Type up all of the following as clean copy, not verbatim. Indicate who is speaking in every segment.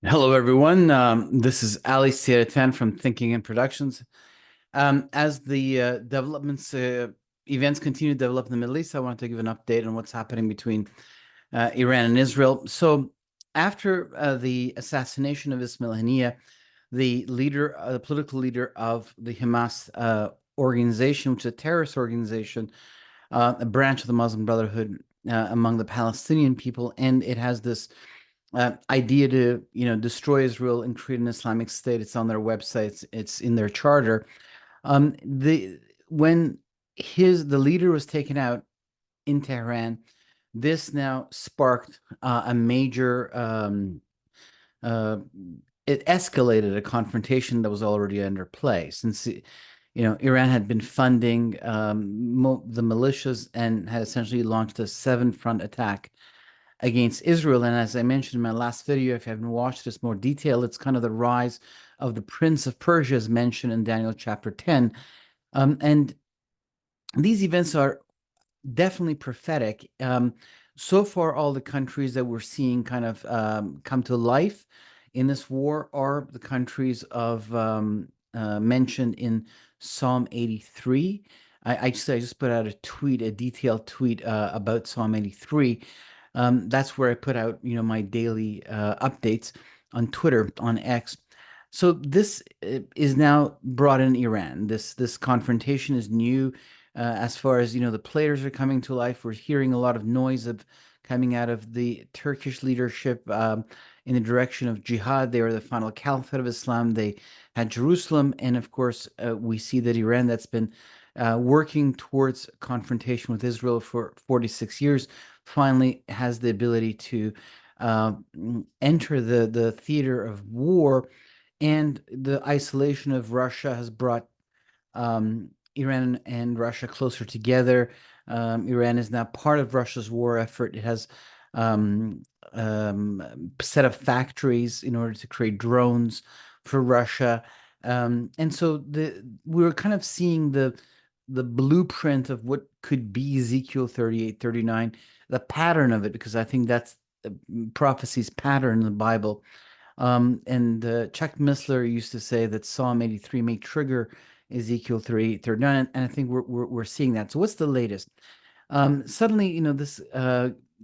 Speaker 1: Hello, everyone. This is Ali Sierratan from Thinking and Productions. As the events continue to develop in the Middle East, I want to give an update on what's happening between Iran and Israel. So, after the assassination of Ismail Haniyeh, the political leader of the Hamas organization, which is a terrorist organization, a branch of the Muslim Brotherhood among the Palestinian people, and it has this idea to destroy Israel and create an Islamic state. It's on their websites. It's in their charter. The when the leader was taken out in Tehran, this now sparked a major it escalated a confrontation that was already under play since Iran had been funding the militias and had essentially launched a seven-front attack against Israel. And as I mentioned in my last video, if you haven't watched this more detail, it's kind of the rise of the Prince of Persia as mentioned in Daniel chapter 10. And these events are definitely prophetic. So far, all the countries that we're seeing kind of come to life in this war are the countries of mentioned in Psalm 83. I just put out a tweet, a detailed tweet about Psalm 83. That's where I put out, my daily updates on Twitter, on X. So this is now brought in Iran. This confrontation is new as far as the players are coming to life. We're hearing a lot of noise of coming out of the Turkish leadership in the direction of jihad. They were the final caliphate of Islam. They had Jerusalem, and of course, we see that Iran, that's been working towards confrontation with Israel for 46 years, finally has the ability to uh, enter the theater of war. And the isolation of Russia has brought Iran and Russia closer together. Iran is now part of Russia's war effort. It has set up factories in order to create drones for Russia. And so we're kind of seeing the blueprint of what could be Ezekiel 38, 39, the pattern of it, because I think that's prophecy's pattern in the Bible. And Chuck Missler used to say that Psalm 83 may trigger Ezekiel 38, 39, and I think we're seeing that. So what's the latest? Suddenly, this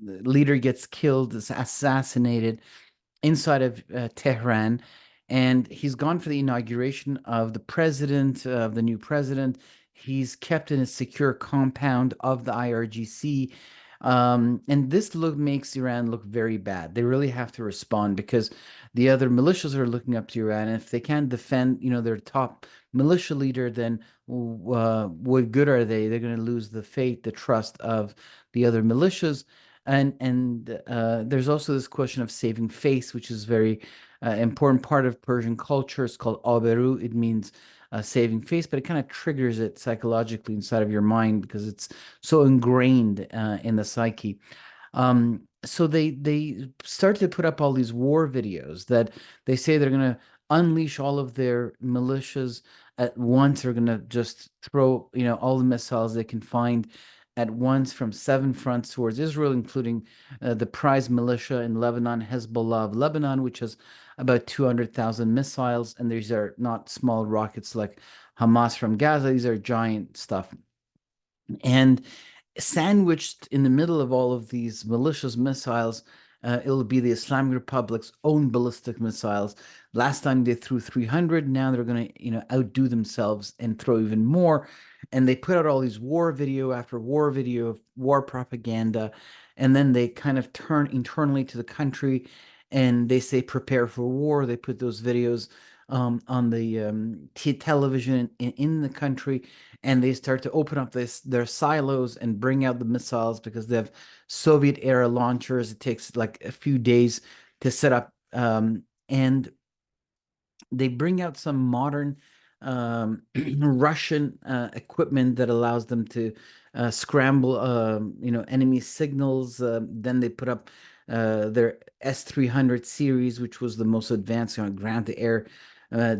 Speaker 1: leader gets killed, is assassinated inside of Tehran, and he's gone for the inauguration of the president, of the new president. He's kept in a secure compound of the IRGC. And this makes Iran look very bad. They really have to respond because the other militias are looking up to Iran. And if they can't defend, their top militia leader, then what good are they? They're going to lose the faith, the trust of the other militias. And there's also this question of saving face, which is very important part of Persian culture. It's called aberu. It means saving face, but it kind of triggers it psychologically inside of your mind because it's so ingrained in the psyche. So they start to put up all these war videos that they say they're going to unleash all of their militias at once. They're going to just throw, all the missiles they can find at once from seven fronts towards Israel, including the prize militia in Lebanon, Hezbollah of Lebanon, which has about 200,000 missiles. And these are not small rockets like Hamas from Gaza. These are giant stuff. And sandwiched in the middle of all of these malicious missiles, it'll be the Islamic Republic's own ballistic missiles. Last time they threw 300, now they're going to, outdo themselves and throw even more. And they put out all these war video after war video of war propaganda, and then they kind of turn internally to the country and they say prepare for war. They put those videos on the television in the country, and they start to open up their silos and bring out the missiles because they have Soviet era launchers. It takes like a few days to set up, and they bring out some modern Russian equipment that allows them to scramble, enemy signals. Then they put up their S-300 series, which was the most advanced ground-to-air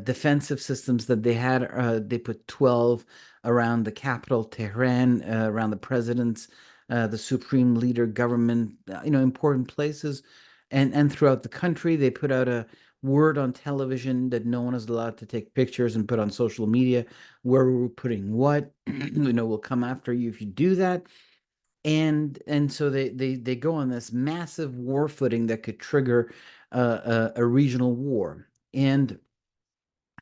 Speaker 1: defensive systems that they had. They put 12 around the capital, Tehran, around the president's, the supreme leader, government, important places, and throughout the country. They put out word on television that no one is allowed to take pictures and put on social media where we're putting what. We'll come after you if you do that. And so they go on this massive war footing that could trigger a regional war. And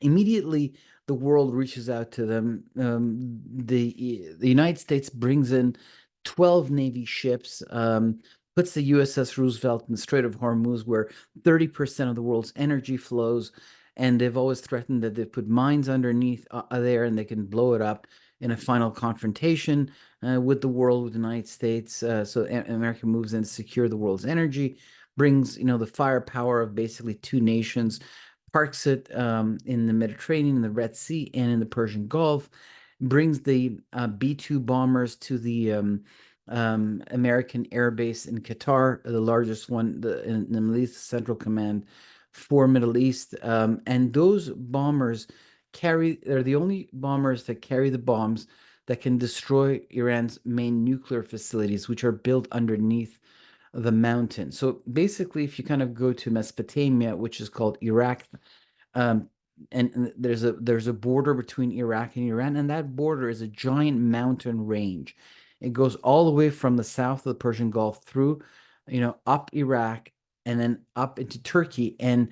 Speaker 1: immediately the world reaches out to them. The United States brings in 12 Navy ships, puts the USS Roosevelt in the Strait of Hormuz, where 30% of the world's energy flows. And they've always threatened that they've put mines underneath there and they can blow it up in a final confrontation with the world, with the United States. So America moves in to secure the world's energy, brings, the firepower of basically two nations, parks it in the Mediterranean, in the Red Sea, and in the Persian Gulf, brings the B-2 bombers to the American Air Base in Qatar, the largest one in the Middle East Central Command for Middle East. And those bombers they're the only bombers that carry the bombs that can destroy Iran's main nuclear facilities, which are built underneath the mountain. So basically, if you kind of go to Mesopotamia, which is called Iraq, um, and there's a border between Iraq and Iran, and that border is a giant mountain range. It goes all the way from the south of the Persian Gulf through, up Iraq and then up into Turkey. And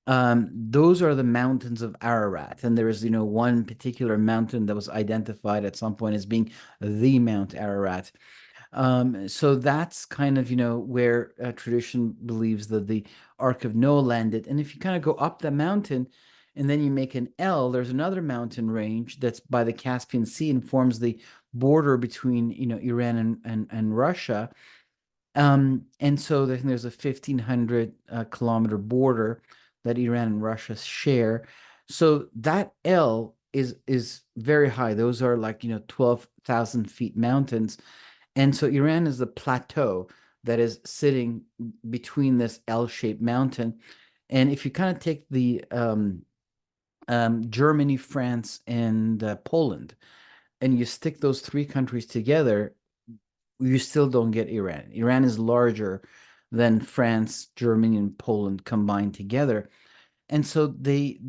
Speaker 1: those are the mountains of Ararat. And there is, one particular mountain that was identified at some point as being the Mount Ararat. So that's kind of, where tradition believes that the Ark of Noah landed. And if you kind of go up the mountain and then you make an L, there's another mountain range that's by the Caspian Sea and forms the border between, Iran and Russia. And so there's a 1,500 kilometer border that Iran and Russia share. So that L is very high. Those are like, 12,000 feet mountains. And so Iran is the plateau that is sitting between this L-shaped mountain. And if you kind of take the Germany, France, and Poland, and you stick those three countries together, you still don't get Iran. Iran is larger than France, Germany, and Poland combined together. And so they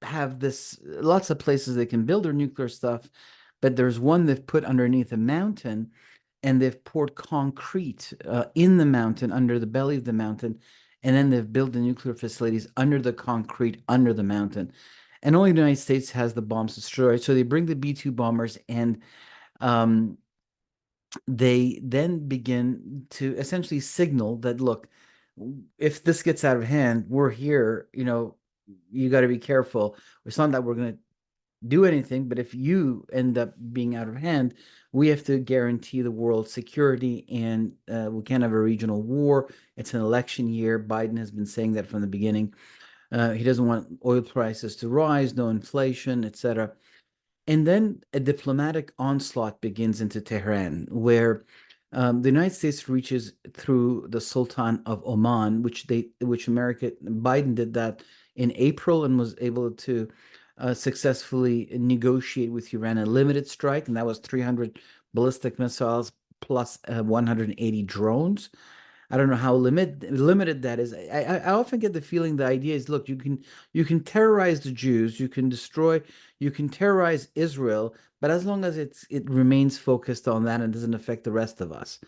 Speaker 1: have this lots of places they can build their nuclear stuff, but there's one they've put underneath a mountain, and they've poured concrete in the mountain, under the belly of the mountain, and then they've built the nuclear facilities under the concrete, under the mountain. And only the United States has the bombs destroyed. So they bring the B-2 bombers, and um, they then begin to essentially signal that, look, if this gets out of hand, we're here, you got to be careful. It's not that we're going to do anything, but if you end up being out of hand, we have to guarantee the world security, and we can't have a regional war. It's an election year. Biden has been saying that from the beginning. He doesn't want oil prices to rise, no inflation, etc. And then a diplomatic onslaught begins into Tehran, where the United States reaches through the Sultan of Oman, which Biden did that in April and was able to successfully negotiate with Iran a limited strike, and that was 300 ballistic missiles plus 180 drones. I don't know how limited that is. I often get the feeling the idea is, look, you can terrorize the Jews, you can terrorize Israel, but as long as it remains focused on that and doesn't affect the rest of us.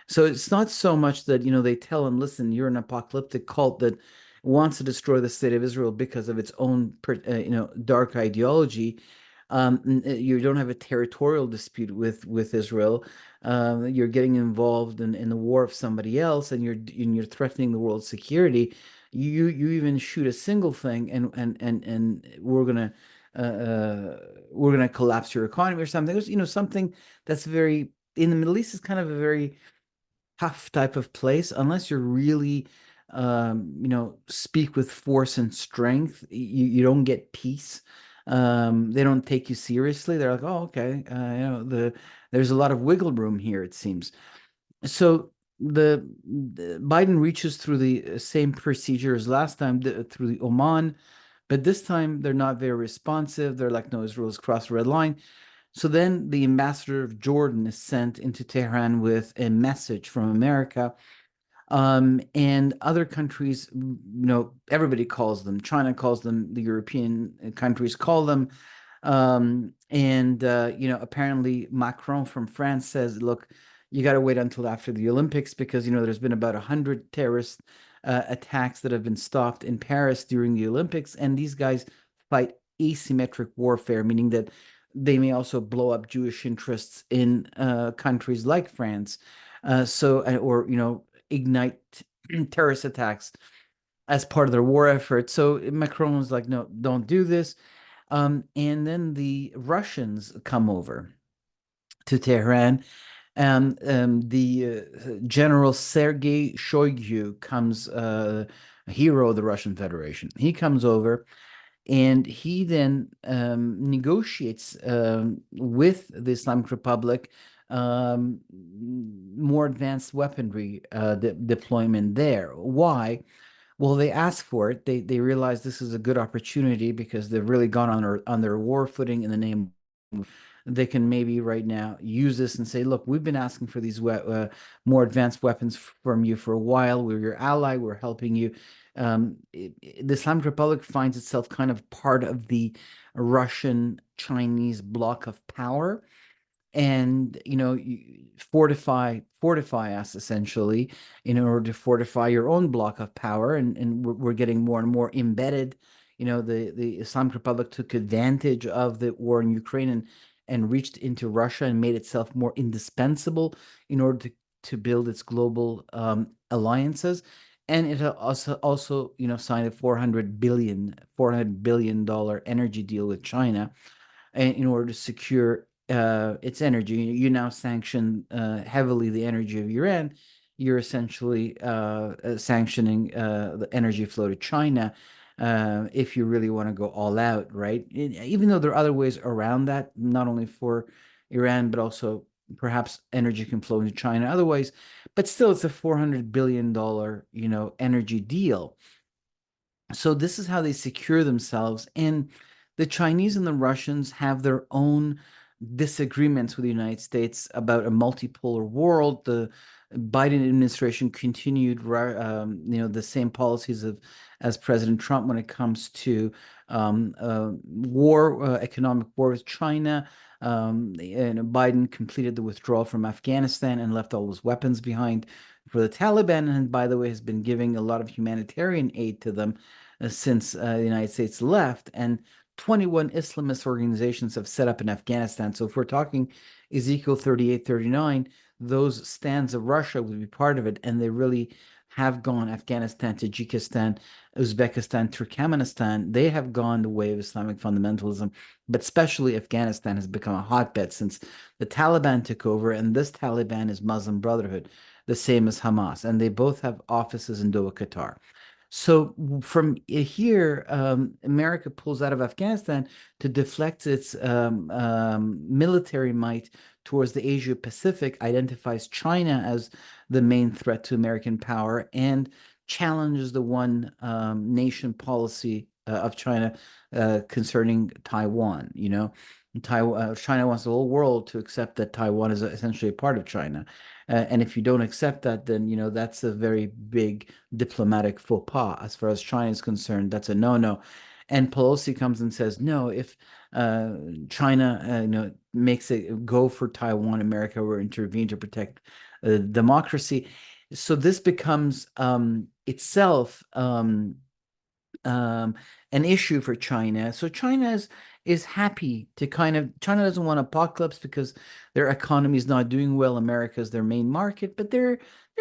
Speaker 1: So it's not so much that, they tell them, listen, you're an apocalyptic cult that wants to destroy the state of Israel because of its own, dark ideology. You don't have a territorial dispute with Israel. You're getting involved in the war of somebody else, and you're threatening the world's security. You even shoot a single thing, and we're gonna collapse your economy or something. There's, something that's very in the Middle East is kind of a very tough type of place unless you're really speak with force and strength. You don't get peace. They don't take you seriously. They're like, oh, okay, there's a lot of wiggle room here, it seems. So the Biden reaches through the same procedure as last time, through the Oman, but this time they're not very responsive. They're like, no, Israel's crossed the red line. So then the ambassador of Jordan is sent into Tehran with a message from America, And other countries, everybody calls them. China calls them. The European countries call them. And apparently Macron from France says, "Look, you got to wait until after the Olympics because there's been about 100 terrorist attacks that have been stopped in Paris during the Olympics, and these guys fight asymmetric warfare, meaning that they may also blow up Jewish interests in countries like France, or ignite terrorist attacks as part of their war effort." So Macron was like, "No, don't do this." And then the Russians come over to Tehran. The General Sergei Shoigu comes, a hero of the Russian Federation. He comes over and he then negotiates with the Islamic Republic more advanced weaponry deployment there. Why? Well, they ask for it. They realize this is a good opportunity because they've really gone on their war footing in the name. They can maybe right now use this and say, "Look, we've been asking for these more advanced weapons from you for a while. We're your ally. We're helping you." The Islamic Republic finds itself kind of part of the Russian Chinese block of power, and you fortify us essentially in order to fortify your own block of power, and we're getting more and more embedded. The Islamic Republic took advantage of the war in Ukraine and reached into Russia and made itself more indispensable in order to build its global alliances. And it also signed a $400 billion energy deal with China in order to secure its energy. You now sanction heavily the energy of Iran. You're essentially sanctioning the energy flow to China if you really want to go all out, right? Even though there are other ways around that, not only for Iran, but also perhaps energy can flow into China otherwise. But still, it's a $400 billion, energy deal. So this is how they secure themselves. And the Chinese and the Russians have their own disagreements with the United States about a multipolar world. The Biden administration continued, the same policies of as President Trump when it comes to economic war with China. And Biden completed the withdrawal from Afghanistan and left all those weapons behind for the Taliban, and by the way, has been giving a lot of humanitarian aid to them since the United States left, and 21 Islamist organizations have set up in Afghanistan. So if we're talking Ezekiel 38, 39, those stands of Russia would be part of it, and they really have gone Afghanistan, Tajikistan, Uzbekistan, Turkmenistan. They have gone the way of Islamic fundamentalism, but especially Afghanistan has become a hotbed since the Taliban took over, and this Taliban is Muslim Brotherhood, the same as Hamas, and they both have offices in Doha, Qatar. So from here, America pulls out of Afghanistan to deflect its military might towards the Asia Pacific, identifies China as the main threat to American power, and challenges the one nation policy of China concerning Taiwan. China wants the whole world to accept that Taiwan is essentially a part of China. And if you don't accept that, then that's a very big diplomatic faux pas as far as China is concerned. That's a no-no. And Pelosi comes and says, no, if China makes it go for Taiwan, America will intervene to protect democracy. So this becomes itself um, an issue for China. So China is happy to China doesn't want apocalypse because their economy is not doing well. America is their main market, but they're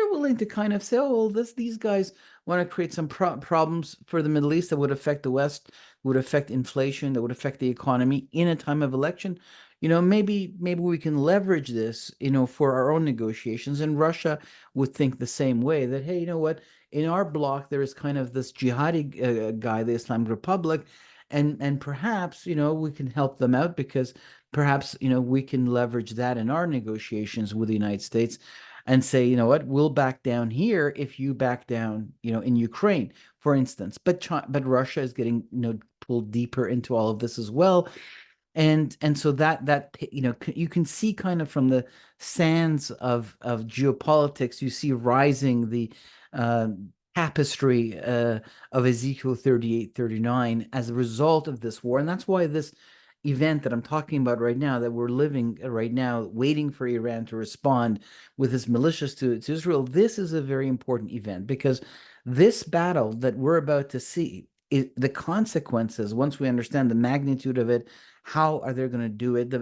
Speaker 1: willing to kind of say, "Oh, well, these guys want to create some problems for the Middle East that would affect the West, would affect inflation, that would affect the economy in a time of election. Maybe we can leverage this, for our own negotiations." And Russia would think the same way, that, hey, you know what? In our bloc, there is kind of this jihadi guy, the Islamic Republic, and perhaps we can help them out because perhaps we can leverage that in our negotiations with the United States, and say, you know what, we'll back down here if you back down, in Ukraine, for instance. But Russia is getting pulled deeper into all of this as well. And so that you can see kind of from the sands of geopolitics, you see rising the uh, tapestry of Ezekiel 38, 39 as a result of this war. And that's why this event that I'm talking about right now, that we're living right now, waiting for Iran to respond with its militias to Israel, this is a very important event because this battle that we're about to see, the consequences, once we understand the magnitude of it, how are they going to do it,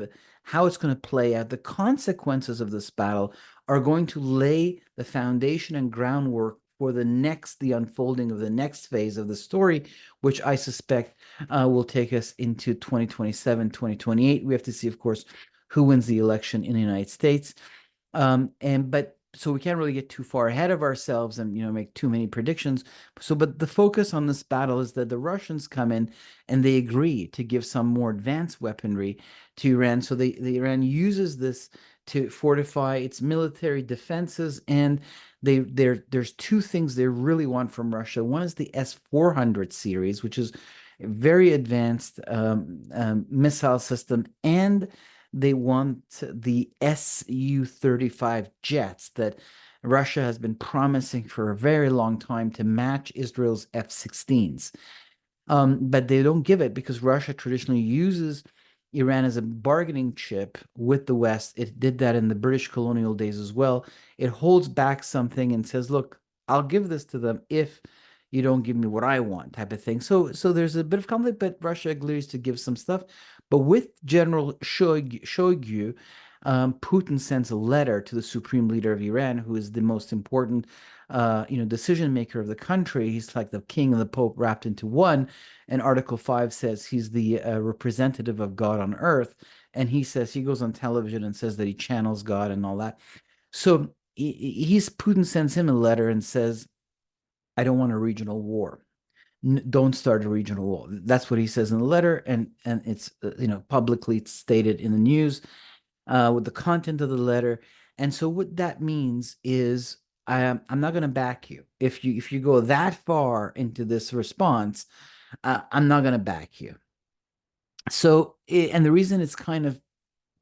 Speaker 1: how it's going to play out, the consequences of this battle are going to lay the foundation and groundwork for the unfolding of the next phase of the story, which I suspect will take us into 2027, 2028. We have to see, of course, who wins the election in the United States. And but so we can't really get too far ahead of ourselves and make too many predictions. So, but the focus on this battle is that the Russians come in and they agree to give some more advanced weaponry to Iran. So the Iran uses this to fortify its military defenses, and there's two things they really want from Russia. One is the S-400 series, which is a very advanced missile system, and they want the Su-35 jets that Russia has been promising for a very long time to match Israel's F-16s. But they don't give it because Russia traditionally uses Iran as a bargaining chip with the West. It did that in the British colonial days as well. It holds back something and says, "Look, I'll give this to them if you don't give me what I want," type of thing. So there's a bit of conflict, but Russia agrees to give some stuff. But with General Shoigu, Putin sends a letter to the supreme leader of Iran, who is the most important, decision maker of the country. He's like the king and the pope wrapped into one. And Article 5 says he's the representative of God on earth. And he goes on television and says that he channels God and all that. So Putin sends him a letter and says, "I don't want a regional war. Don't start a regional war." That's what he says in the letter, and it's publicly stated in the news with the content of the letter. And so what that means is I'm not going to back you if you go that far into this response. I'm not going to back you. So, and the reason it's kind of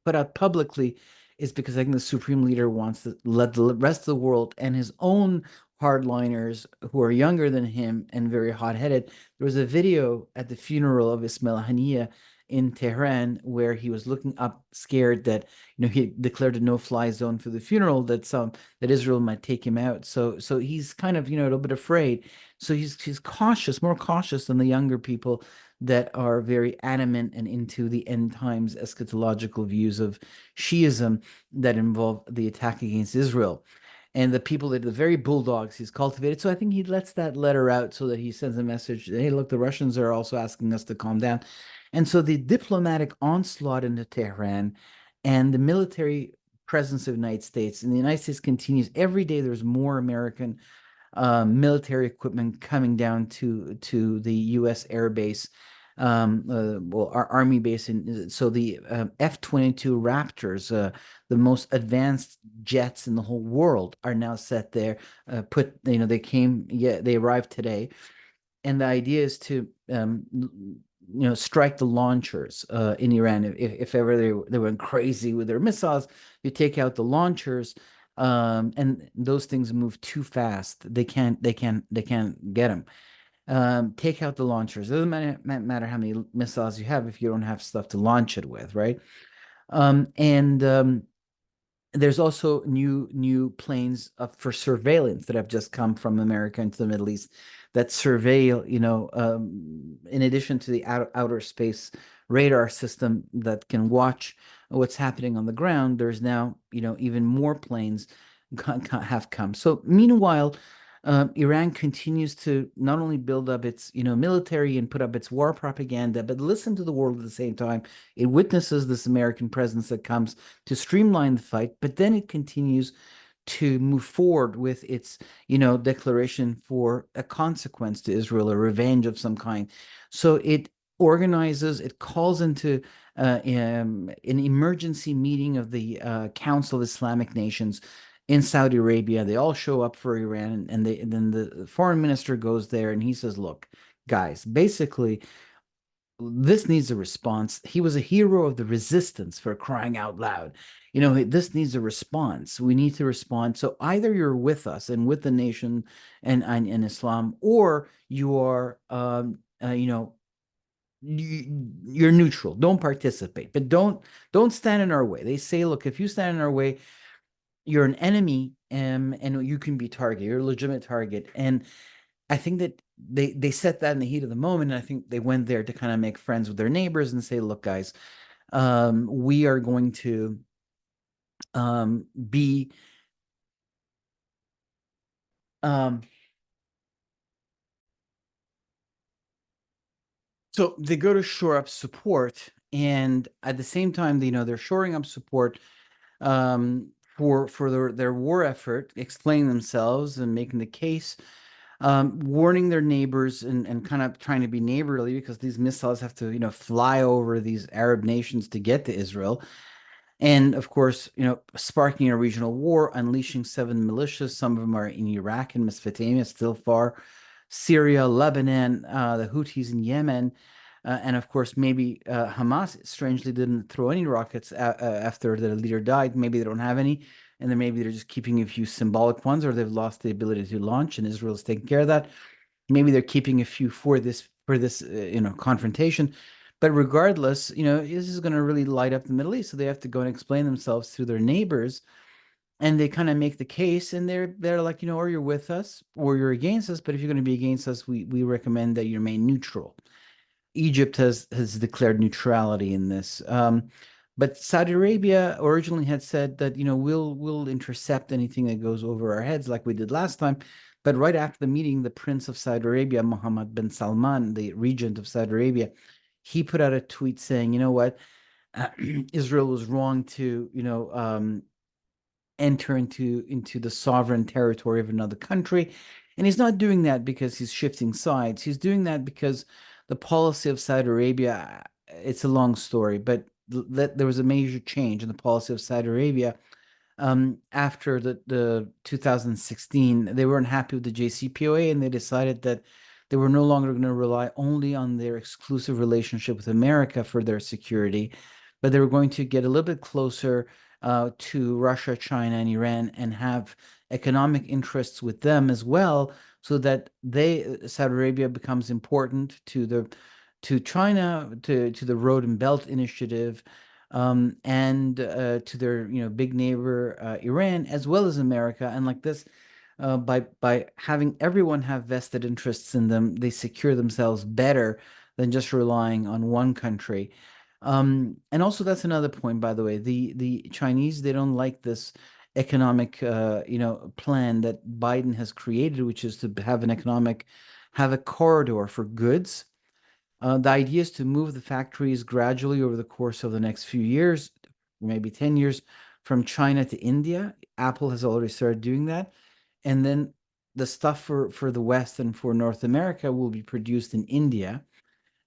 Speaker 1: put out publicly is because I think the supreme leader wants to let the rest of the world and his own hardliners who are younger than him and very hot-headed. There was a video at the funeral of Ismail Haniyeh in Tehran where he was looking up scared that he declared a no-fly zone for the funeral, that Israel might take him out. So he's kind of a little bit afraid. So he's cautious, more cautious than the younger people that are very adamant and into the end times eschatological views of Shiism that involve the attack against Israel. And the people that the very bulldogs he's cultivated. So I think he lets that letter out so that he sends a message, hey, look, the Russians are also asking us to calm down. And so the diplomatic onslaught into Tehran and the military presence of the United States, and the United States continues every day. There's more American military equipment coming down to the U.S. Air Base, well, our Army base. So the F-22 Raptors, the most advanced jets in the whole world, are now set there. They arrived today, and the idea is to strike the launchers in Iran. If ever they went crazy with their missiles, you take out the launchers, and those things move too fast. They can't get them. Take out the launchers. It doesn't matter how many missiles you have if you don't have stuff to launch it with, right? And there's also new planes for surveillance that have just come from America into the Middle East that surveil, in addition to the outer space radar system that can watch what's happening on the ground. There's now, even more planes have come. So meanwhile, Iran continues to not only build up its, military and put up its war propaganda, but listen to the world at the same time. It witnesses this American presence that comes to streamline the fight, but then it continues to move forward with its, declaration for a consequence to Israel, a revenge of some kind. So it calls into an emergency meeting of the Council of Islamic Nations in Saudi Arabia. They all show up for Iran, and then the foreign minister goes there and he says, "Look, guys, basically, this needs a response. He was a hero of the resistance, for crying out loud. This needs a response. We need to respond. So either you're with us and with the nation and Islam, or you are, you're neutral. Don't participate, but don't stand in our way. They say, look, if you stand in our way, you're an enemy, and you can be target. You're a legitimate target. And I think that they set that in the heat of the moment. And I think they went there to kind of make friends with their neighbors and say, look, guys, we are going to be um, so they go to shore up support, and at the same time, they're shoring up support for their war effort, explaining themselves and making the case, warning their neighbors, and kind of trying to be neighborly, because these missiles have to, fly over these Arab nations to get to Israel. And of course, sparking a regional war, unleashing 7 militias. Some of them are in Iraq and Mesopotamia, still far, Syria, Lebanon, the Houthis in Yemen. And of course, maybe Hamas strangely didn't throw any rockets after the leader died. Maybe they don't have any, and then maybe they're just keeping a few symbolic ones, or they've lost the ability to launch, and Israel's taking care of that. Maybe they're keeping a few for this confrontation. But regardless, this is going to really light up the Middle East. So they have to go and explain themselves to their neighbors, and they kind of make the case, and they're like, or you're with us or you're against us. But if you're going to be against us, we recommend that you remain neutral. Egypt has declared neutrality in this. But Saudi Arabia originally had said that, we'll intercept anything that goes over our heads, like we did last time. But right after the meeting, the Prince of Saudi Arabia, Mohammed bin Salman, the regent of Saudi Arabia, he put out a tweet saying, you know what, Israel was wrong to, enter into the sovereign territory of another country. And he's not doing that because he's shifting sides. He's doing that because the policy of Saudi Arabia, it's a long story, but there was a major change in the policy of Saudi Arabia after the 2016. They weren't happy with the JCPOA, and they decided that they were no longer going to rely only on their exclusive relationship with America for their security, but they were going to get a little bit closer to Russia, China, and Iran, and have economic interests with them as well, so that Saudi Arabia becomes important to China, to the Road and Belt Initiative, and to their big neighbor Iran, as well as America. And like this, by having everyone have vested interests in them, they secure themselves better than just relying on one country. And also, that's another point, by the way. The Chinese, they don't like this economic plan that Biden has created, which is to have a corridor for goods. The idea is to move the factories gradually over the course of the next few years, maybe 10 years, from China to India. Apple has already started doing that. And then the stuff for the West and for North America will be produced in India.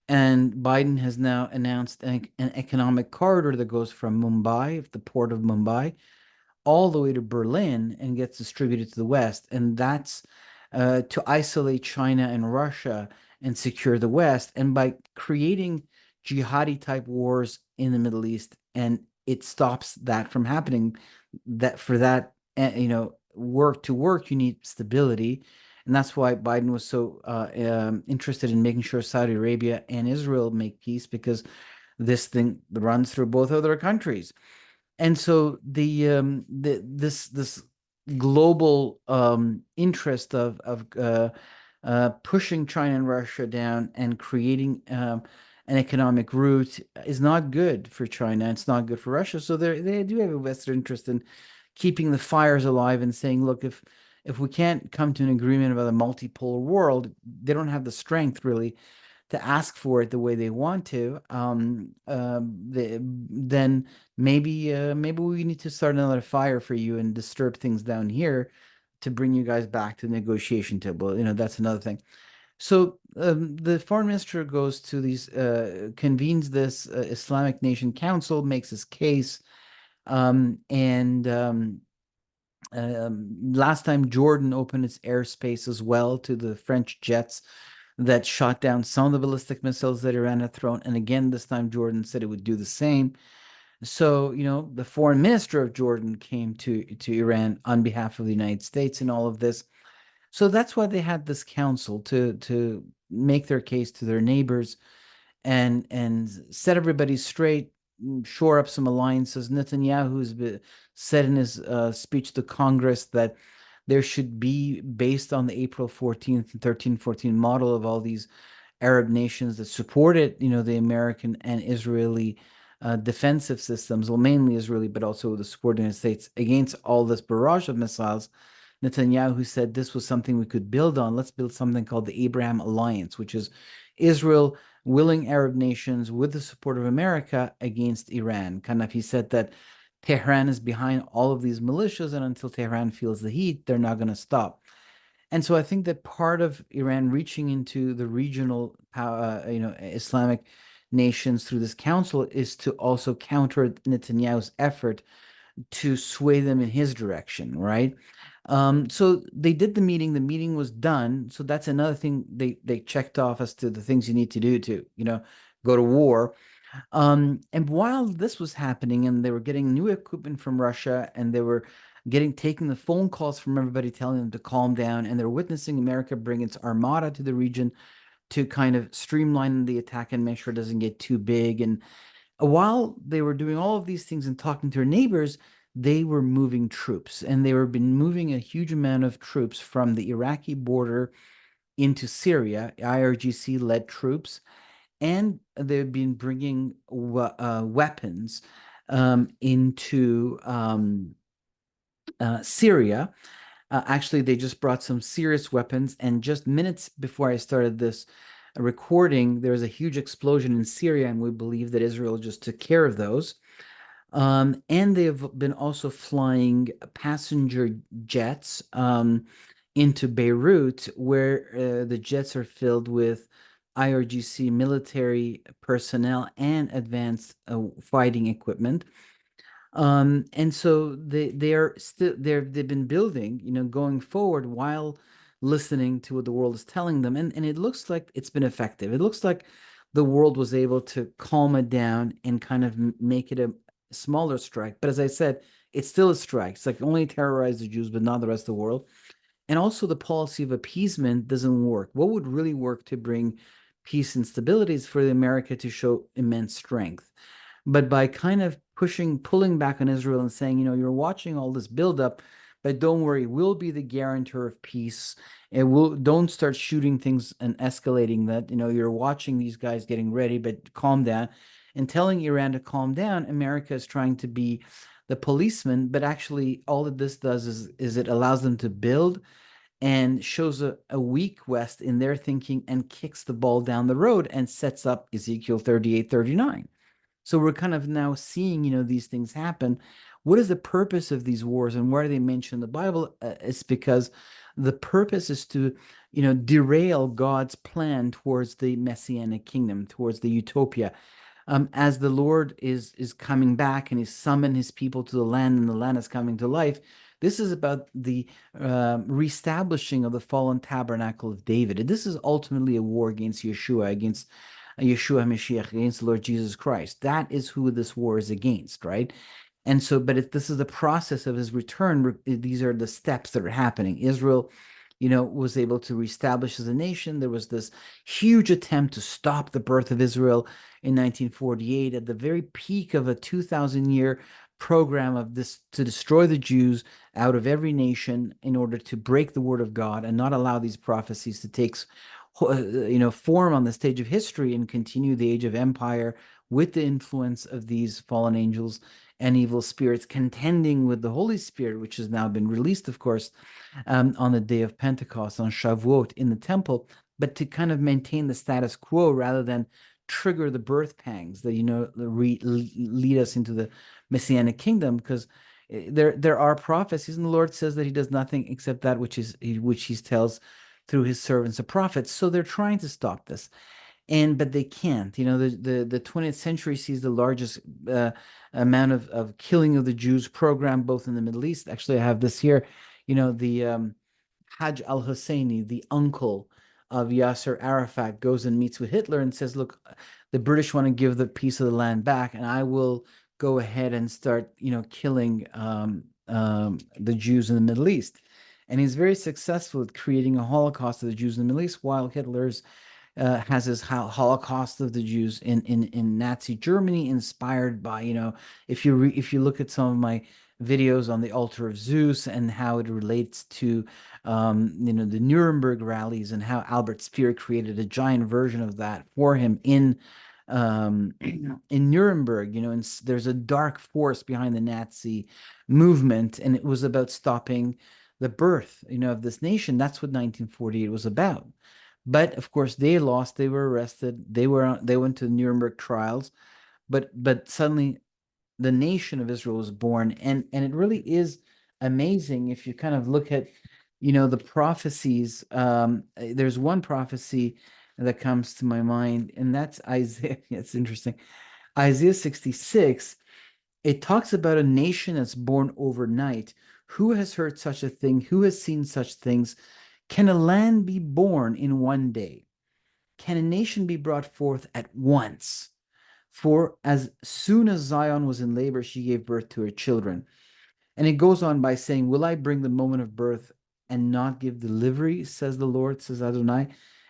Speaker 1: And Biden has now announced an economic corridor that goes from Mumbai, the port of Mumbai, all the way to Berlin and gets distributed to the West. And that's to isolate China and Russia and secure the West. And by creating jihadi type wars in the Middle East, and it stops that from happening, that for that, work to work, you need stability. And that's why Biden was so interested in making sure Saudi Arabia and Israel make peace, because this thing runs through both of their countries. And so this global interest of pushing China and Russia down and creating an economic route is not good for China. It's not good for Russia. So they do have a vested interest in keeping the fires alive and saying, look, if we can't come to an agreement about a multipolar world, they don't have the strength really to ask for it the way they want to, then maybe we need to start another fire for you and disturb things down here to bring you guys back to the negotiation table. That's another thing. So the foreign minister goes to these, convenes this Islamic Nation Council, makes his case, and last time Jordan opened its airspace as well to the French jets that shot down some of the ballistic missiles that Iran had thrown. And again, this time Jordan said it would do the same. So, the foreign minister of Jordan came to Iran on behalf of the United States in all of this. So that's why they had this council to make their case to their neighbors and set everybody straight, shore up some alliances. Netanyahu's said in his speech to Congress that there should be, based on the April 14th and 1314 model of all these Arab nations that supported, the American and Israeli defensive systems, well, mainly Israeli, but also the support of the United States against all this barrage of missiles. Netanyahu said this was something we could build on. Let's build something called the Abraham Alliance, which is Israel, willing Arab nations with the support of America against Iran. Kind of, he said that Tehran is behind all of these militias, and until Tehran feels the heat, they're not going to stop. And so I think that part of Iran reaching into the regional, Islamic nations through this council is to also counter Netanyahu's effort to sway them in his direction, right? So they did the meeting. The meeting was done. So that's another thing they checked off as to the things you need to do to, go to war. And while this was happening, and they were getting new equipment from Russia, and they were taking the phone calls from everybody telling them to calm down, and they're witnessing America bring its armada to the region to kind of streamline the attack and make sure it doesn't get too big. And while they were doing all of these things and talking to their neighbors, they were moving troops, and they were been moving a huge amount of troops from the Iraqi border into Syria, IRGC-led troops, and they've been bringing weapons into Syria. Actually, they just brought some serious weapons, and just minutes before I started this recording, there was a huge explosion in Syria, and we believe that Israel just took care of those. And they've been also flying passenger jets into Beirut, where the jets are filled with IRGC military personnel and advanced fighting equipment. And so they've been building, going forward while listening to what the world is telling them. And it looks like it's been effective. It looks like the world was able to calm it down and kind of make it a smaller strike. But as I said, it's still a strike. It's like only terrorize the Jews, but not the rest of the world. And also the policy of appeasement doesn't work. What would really work to bring peace and stability is for America to show immense strength. But by kind of pulling back on Israel and saying, you're watching all this buildup, but don't worry, we'll be the guarantor of peace. And don't start shooting things and escalating that. You're watching these guys getting ready, but calm down. And telling Iran to calm down, America is trying to be the policeman, but actually all that this does is it allows them to build and shows a weak West in their thinking and kicks the ball down the road and sets up Ezekiel 38-39. So we're kind of now seeing, these things happen. What is the purpose of these wars, and why are they mentioned in the Bible? It's because the purpose is to, derail God's plan towards the Messianic kingdom, towards the utopia. As the Lord is coming back and He's summoned His people to the land, and the land is coming to life. This is about the reestablishing of the fallen tabernacle of David. And this is ultimately a war against Yeshua Mashiach, against the Lord Jesus Christ. That is who this war is against, right? And so, but this is the process of his return. These are the steps that are happening. Israel, was able to reestablish as a nation. There was this huge attempt to stop the birth of Israel in 1948 at the very peak of a 2,000-year program of this to destroy the Jews out of every nation in order to break the word of God and not allow these prophecies to take form on the stage of history and continue the age of empire with the influence of these fallen angels and evil spirits contending with the Holy Spirit, which has now been released, of course, on the day of Pentecost, on Shavuot in the temple, but to kind of maintain the status quo rather than trigger the birth pangs that, lead us into the Messianic kingdom, because there are prophecies, and the Lord says that He does nothing except that which He tells through His servants, the prophets. So they're trying to stop this, but they can't. The 20th century sees the largest amount of killing of the Jews program, both in the Middle East. Actually, I have this here. The Hajj al-Husseini, the uncle of Yasser Arafat goes and meets with Hitler and says, "Look, the British want to give the piece of the land back, and I will go ahead and start, killing the Jews in the Middle East." And he's very successful at creating a Holocaust of the Jews in the Middle East, while Hitler's has his Holocaust of the Jews in Nazi Germany, inspired by, if you look at some of my videos on the altar of Zeus and how it relates to the Nuremberg rallies, and how Albert Speer created a giant version of that for him in Nuremberg. And there's a dark force behind the Nazi movement, and it was about stopping the birth, of this nation. That's what 1948 was about. But of course, they lost. They were arrested. They went to the Nuremberg trials. But suddenly, the nation of Israel was born, and it really is amazing if you kind of look at, the prophecies. There's one prophecy that comes to my mind, and that's Isaiah. It's interesting. Isaiah 66. It talks about a nation that's born overnight. Who has heard such a thing? Who has seen such things? Can a land be born in one day? Can a nation be brought forth at once? For as soon as Zion was in labor, she gave birth to her children. And it goes on by saying, "Will I bring the moment of birth and not give delivery, says the Lord," says Adonai.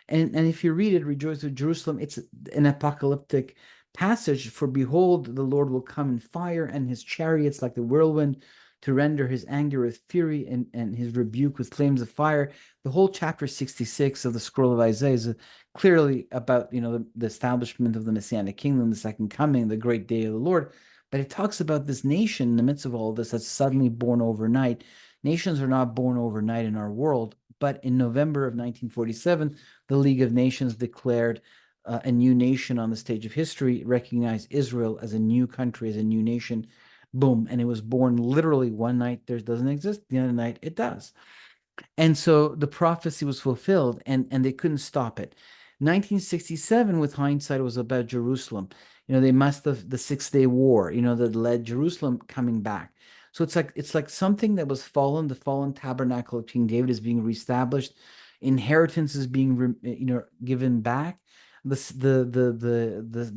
Speaker 1: And if you read it, "Rejoice with Jerusalem," it's an apocalyptic passage. "For behold, the Lord will come in fire, and his chariots like the whirlwind, to render his anger with fury, and his rebuke with flames of fire." The whole chapter 66 of the scroll of Isaiah is clearly about, the establishment of the Messianic kingdom, the second coming, the great day of the Lord. But it talks about this nation in the midst of all this that's suddenly born overnight. Nations are not born overnight in our world, but in November of 1947, the League of Nations declared a new nation on the stage of history, recognized Israel as a new country, as a new nation. Boom. And it was born literally one night. There doesn't exist. The other night it does. And so the prophecy was fulfilled, and they couldn't stop it. 1967, with hindsight, was about Jerusalem. They must have the Six-Day War, that led Jerusalem coming back. So it's like something that was fallen. The fallen tabernacle of King David is being reestablished. Inheritance is being given back. The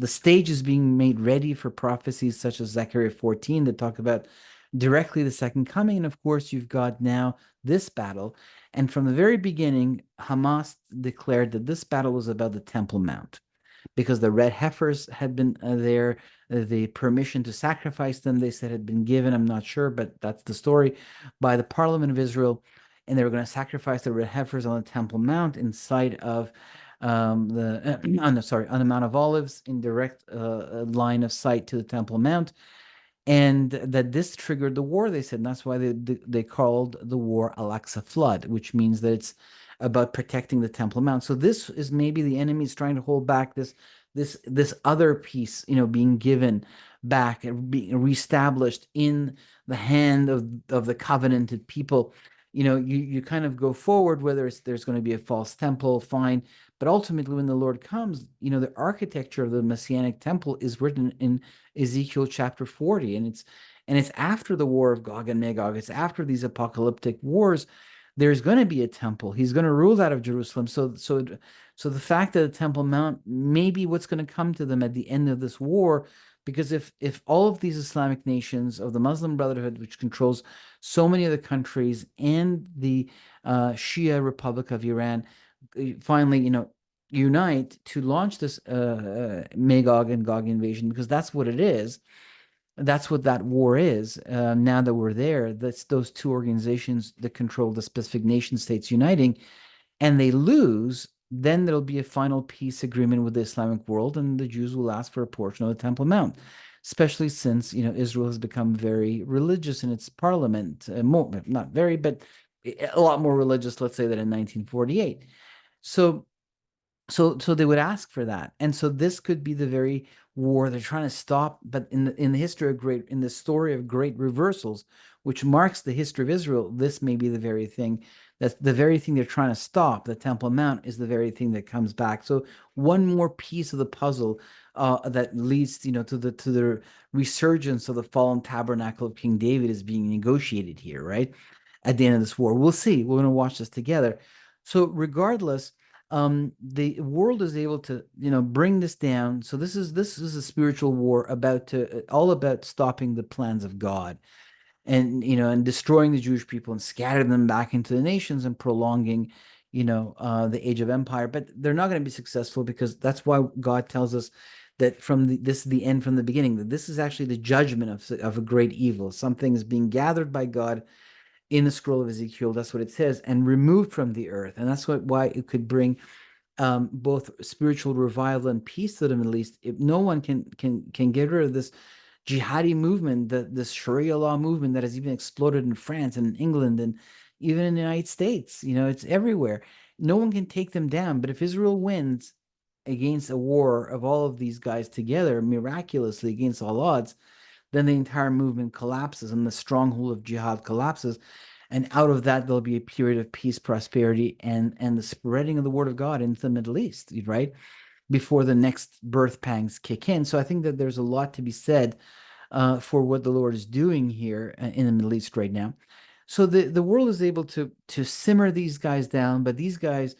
Speaker 1: stage is being made ready for prophecies such as Zechariah 14 that talk about directly the second coming. And of course, you've got now this battle. And from the very beginning, Hamas declared that this battle was about the Temple Mount, because the red heifers had been there. The permission to sacrifice them, they said, had been given. I'm not sure, but that's the story, by the Parliament of Israel. And they were going to sacrifice the red heifers on the Temple Mount in sight of on the Mount of Olives, in direct line of sight to the Temple Mount. And that this triggered the war, they said. And that's why they called the war Al-Aqsa Flood, which means that it's about protecting the Temple Mount. So this is maybe the enemy is trying to hold back this other piece, being given back and being reestablished in the hand of the covenanted people. You kind of go forward, whether there's going to be a false temple, fine. But ultimately, when the Lord comes, the architecture of the Messianic temple is written in Ezekiel chapter 40, and it's after the war of Gog and Magog. It's after these apocalyptic wars. There's going to be a temple. He's going to rule out of Jerusalem. So the fact that the Temple Mount may be what's going to come to them at the end of this war, because if all of these Islamic nations of the Muslim Brotherhood, which controls so many of the countries, and the Shia Republic of Iran, finally, unite to launch this Magog and Gog invasion, because that's what it is. That's what that war is. Now that we're there, that's those two organizations that control the specific nation states uniting, and they lose, then there'll be a final peace agreement with the Islamic world, and the Jews will ask for a portion of the Temple Mount, especially since, Israel has become very religious in its parliament, more, not very, but a lot more religious, let's say, than in 1948. So they would ask for that, and so this could be the very war they're trying to stop. But in the story of great reversals, which marks the history of Israel, this may be the very thing. That's the very thing they're trying to stop. The Temple Mount is the very thing that comes back. So one more piece of the puzzle that leads, to the resurgence of the fallen tabernacle of King David is being negotiated here, right? At the end of this war, we'll see. We're going to watch this together. So regardless. the world is able to, bring this down. So this is a spiritual war about to all about stopping the plans of God, and and destroying the Jewish people and scattering them back into the nations and prolonging, the age of empire. But they're not going to be successful, because that's why God tells us that this is the end from the beginning, that this is actually the judgment of a great evil. Something is being gathered by God in the scroll of Ezekiel. That's what it says, and removed from the earth. And that's why it could bring both spiritual revival and peace to the Middle East. If no one can get rid of this jihadi movement, this Sharia law movement that has even exploded in France and in England and even in the United States. It's everywhere. No one can take them down. But if Israel wins against a war of all of these guys together, miraculously against all odds, then the entire movement collapses and the stronghold of jihad collapses. And out of that, there'll be a period of peace, prosperity, and the spreading of the word of God into the Middle East, right? Before the next birth pangs kick in. So I think that there's a lot to be said for what the Lord is doing here in the Middle East right now. So the world is able to simmer these guys down, but these guys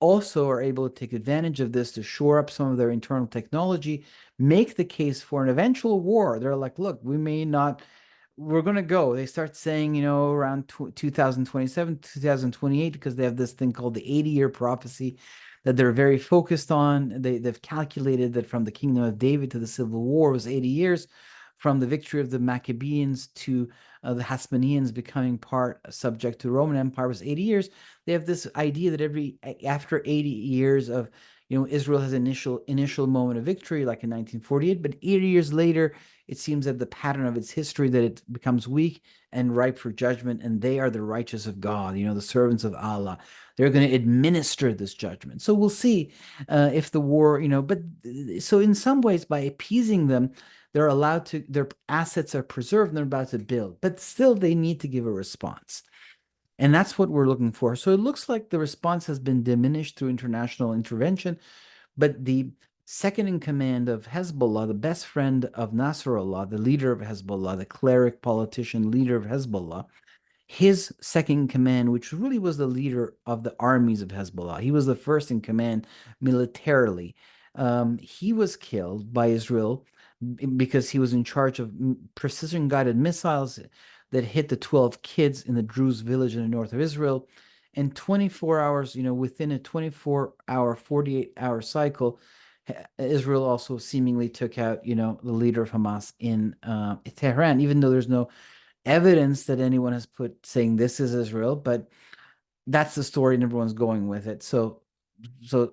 Speaker 1: also are able to take advantage of this to shore up some of their internal technology, make the case for an eventual war. They're like, look, we may not, we're going to go. They start saying, around 2027, 2028, because they have this thing called the 80-year prophecy that they're very focused on. They've calculated that from the kingdom of David to the civil war was 80 years. From the victory of the Maccabees to the Hasmoneans becoming subject to the Roman Empire was 80 years. They have this idea that after 80 years of, Israel has initial moment of victory, like in 1948, but 80 years later, it seems that the pattern of its history, that it becomes weak and ripe for judgment, and they are the righteous of God, the servants of Allah. They're going to administer this judgment. So we'll see if the war, but so in some ways, by appeasing them, their assets are preserved and they're about to build, but still they need to give a response. And that's what we're looking for. So it looks like the response has been diminished through international intervention, but the second in command of Hezbollah, the best friend of Nasrallah, the leader of Hezbollah, the cleric, politician, leader of Hezbollah, his second in command, which really was the leader of the armies of Hezbollah, he was the first in command militarily. He was killed by Israel because he was in charge of precision guided missiles that hit the 12 kids in the Druze village in the north of Israel. And 24 hours, within a 24-hour, 48-hour cycle, Israel also seemingly took out, the leader of Hamas in Tehran, even though there's no evidence that anyone has put saying this is Israel, but that's the story and everyone's going with it. So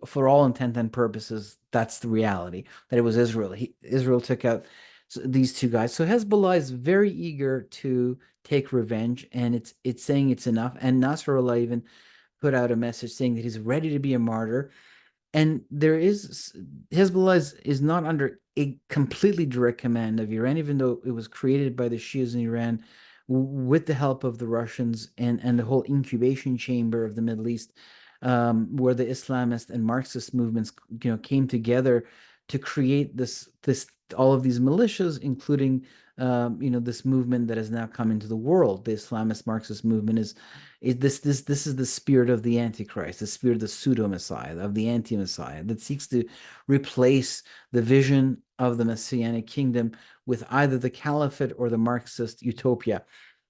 Speaker 1: for all intent and purposes, that's the reality, that it was Israel. Israel took out these two guys. So Hezbollah is very eager to take revenge, and it's saying it's enough. And Nasrallah even put out a message saying that he's ready to be a martyr. And Hezbollah is not under a completely direct command of Iran, even though it was created by the Shias in Iran with the help of the Russians and the whole incubation chamber of the Middle East, where the Islamist and Marxist movements, came together to create this all of these militias, including this movement that has now come into the world. The Islamist Marxist movement this is the spirit of the Antichrist, the spirit of the pseudo-Messiah, of the anti-Messiah, that seeks to replace the vision of the Messianic kingdom with either the Caliphate or the Marxist utopia.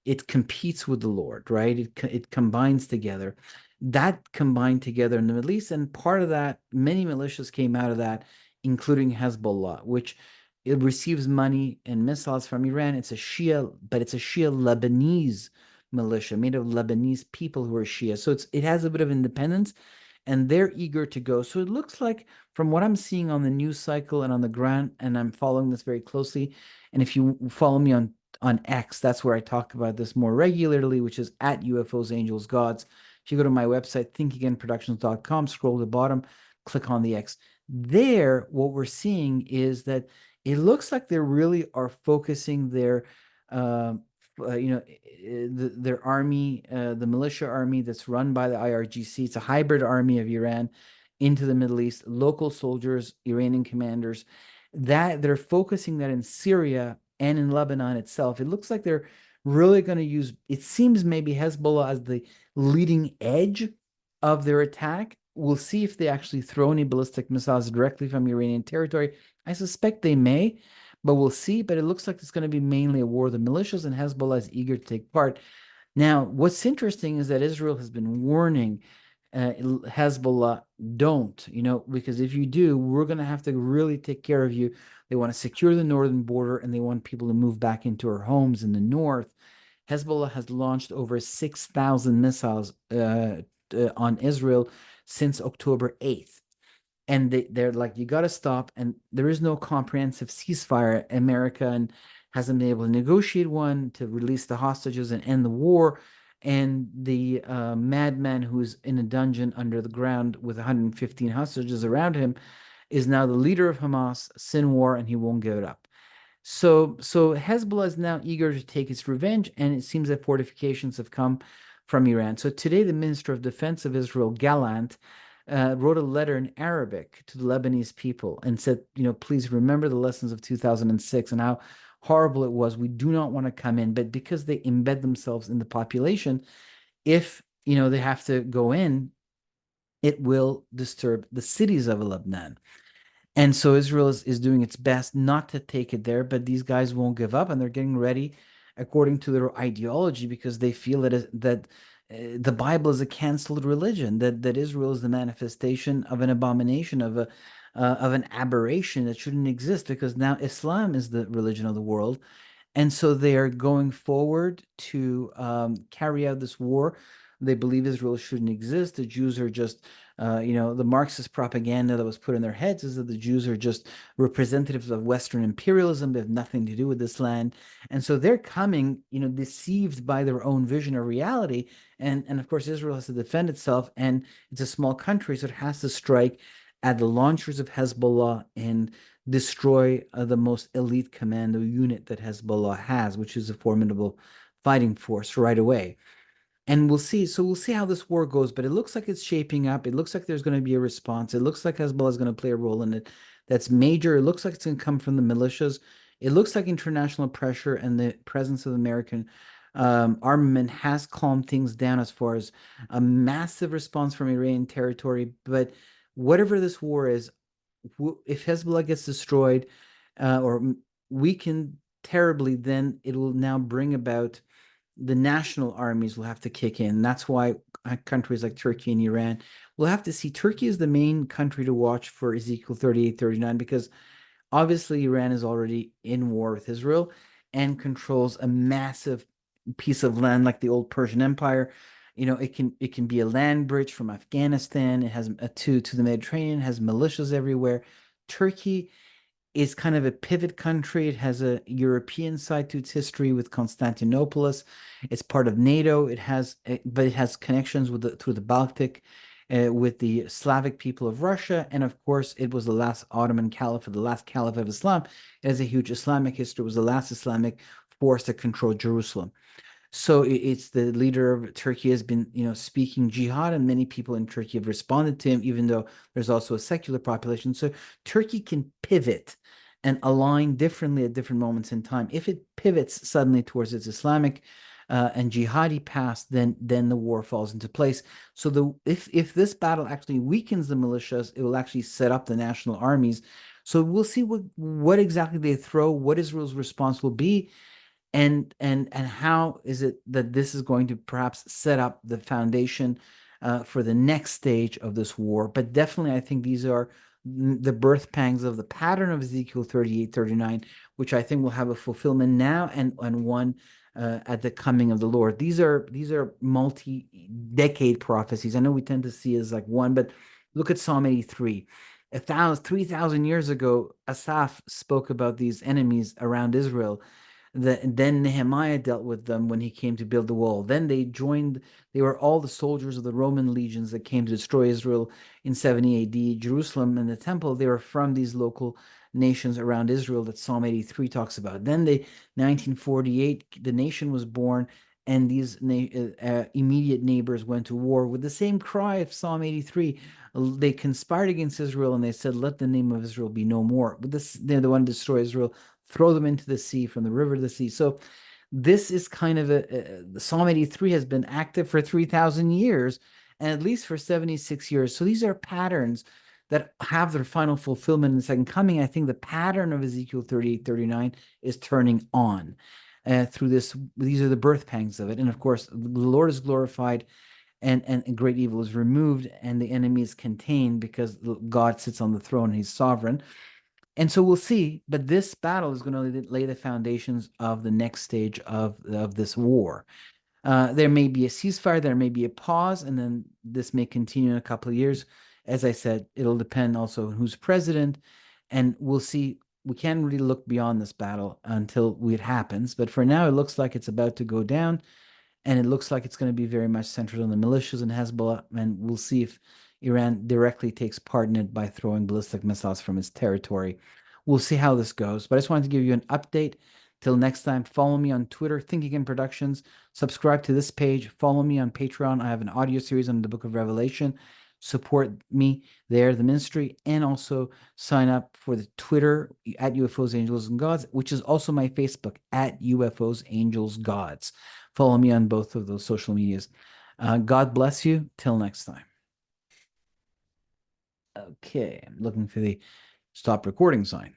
Speaker 1: It competes with the Lord, right? It combines together. That combined together in the Middle East, and part of that, many militias came out of that, including Hezbollah, which it receives money and missiles from Iran. It's a Shia, but it's a Shia Lebanese militia made of Lebanese people who are Shia. So it has a bit of independence, and they're eager to go. So it looks like, from what I'm seeing on the news cycle and on the ground, and I'm following this very closely. And if you follow me on X, that's where I talk about this more regularly, which is at UFOs, Angels, Gods. If you go to my website, thinkagainproductions.com, scroll to the bottom, click on the X. There, what we're seeing is that it looks like they really are focusing their their army, the militia army that's run by the IRGC. It's a hybrid army of Iran into the Middle East, local soldiers, Iranian commanders, that they're focusing that in Syria and in Lebanon itself. It looks like they're really going to use, it seems maybe Hezbollah as the leading edge of their attack, we'll see if they actually throw any ballistic missiles directly from Iranian territory. I suspect they may, but we'll see. But it looks like it's going to be mainly a war of the militias, and Hezbollah is eager to take part. Now, what's interesting is that Israel has been warning Hezbollah, don't, because if you do, we're going to have to really take care of you. They want to secure the northern border and they want people to move back into our homes in the north. Hezbollah has launched over 6,000 missiles on Israel since October 8th. And they're like, you got to stop. And there is no comprehensive ceasefire. America and hasn't been able to negotiate one to release the hostages and end the war. And the madman who's in a dungeon under the ground with 115 hostages around him is now the leader of Hamas, Sinwar, and he won't give it up. So Hezbollah is now eager to take its revenge, and it seems that fortifications have come from Iran. So today, the Minister of Defense of Israel, Gallant, wrote a letter in Arabic to the Lebanese people and said, please remember the lessons of 2006 and how horrible it was. We do not want to come in, but because they embed themselves in the population, if they have to go in, it will disturb the cities of Lebanon. And so Israel is doing its best not to take it there, but these guys won't give up, and they're getting ready according to their ideology because they feel that the Bible is a canceled religion, that Israel is the manifestation of an abomination, of an aberration that shouldn't exist, because now Islam is the religion of the world, and so they are going forward to carry out this war. They believe Israel shouldn't exist. The Jews are just, the Marxist propaganda that was put in their heads is that the Jews are just representatives of Western imperialism. They have nothing to do with this land. And so they're coming, deceived by their own vision of reality. And of course, Israel has to defend itself, and it's a small country, so it has to strike at the launchers of Hezbollah and destroy the most elite commando unit that Hezbollah has, which is a formidable fighting force right away. And we'll see. So we'll see how this war goes, but it looks like it's shaping up. It looks like there's going to be a response. It looks like Hezbollah is going to play a role in it. That's major. It looks like it's going to come from the militias. It looks like international pressure and the presence of American armament has calmed things down as far as a massive response from Iranian territory. But whatever this war is, if Hezbollah gets destroyed or weakened terribly, then it will now bring about the national armies will have to kick in. That's why countries like Turkey and Iran will have to see. Turkey is the main country to watch for Ezekiel 38, 39, because obviously Iran is already in war with Israel and controls a massive piece of land like the old Persian Empire. It can be a land bridge from Afghanistan. It has a to the Mediterranean, has militias everywhere. Turkey is kind of a pivot country. It has a European side to its history with Constantinopolis. It's part of NATO. But it has connections through the Baltic, with the Slavic people of Russia, and of course, it was the last Ottoman Caliphate, the last Caliph of Islam. It has a huge Islamic history. It was the last Islamic force that controlled Jerusalem. So it's the leader of Turkey has been, speaking jihad, and many people in Turkey have responded to him, even though there's also a secular population. So Turkey can pivot and align differently at different moments in time. If it pivots suddenly towards its Islamic and jihadi past, then the war falls into place. So if this battle actually weakens the militias, it will actually set up the national armies. So we'll see what exactly they throw, what Israel's response will be, and how is it that this is going to perhaps set up the foundation for the next stage of this war. But definitely, I think these are the birth pangs of the pattern of Ezekiel 38, 39, which I think will have a fulfillment now and one at the coming of the Lord. These are multi-decade prophecies. I know we tend to see as like one, but look at Psalm 83. 3,000 years ago, Asaph spoke about these enemies around Israel. Then Nehemiah dealt with them when he came to build the wall. Then they were all the soldiers of the Roman legions that came to destroy Israel in 70 AD. Jerusalem and the temple, they were from these local nations around Israel that Psalm 83 talks about. Then 1948, the nation was born, and these immediate neighbors went to war with the same cry of Psalm 83. They conspired against Israel and they said, let the name of Israel be no more. But they're the one to destroy Israel, throw them into the sea, from the river to the sea. So this is kind of Psalm 83 has been active for 3,000 years, and at least for 76 years. So these are patterns that have their final fulfillment in the second coming. I think the pattern of Ezekiel 38, 39 is turning on through this. These are the birth pangs of it. And of course, the Lord is glorified and great evil is removed and the enemy is contained because God sits on the throne and he's sovereign. And so we'll see, but this battle is going to lay the foundations of the next stage of this war. There may be a ceasefire, there may be a pause, and then this may continue in a couple of years. As I said, it'll depend also on who's president, and we'll see. We can't really look beyond this battle until it happens, but for now, it looks like it's about to go down, and it looks like it's going to be very much centered on the militias and Hezbollah, and we'll see if Iran directly takes part in it by throwing ballistic missiles from its territory. We'll see how this goes, but I just wanted to give you an update. Till next time, follow me on Twitter, Think Again Productions. Subscribe to this page. Follow me on Patreon. I have an audio series on the Book of Revelation. Support me there, the ministry, and also sign up for the Twitter at UFOs, Angels, and Gods, which is also my Facebook at UFOs, Angels, Gods. Follow me on both of those social medias. God bless you. Till next time. Okay, I'm looking for the stop recording sign.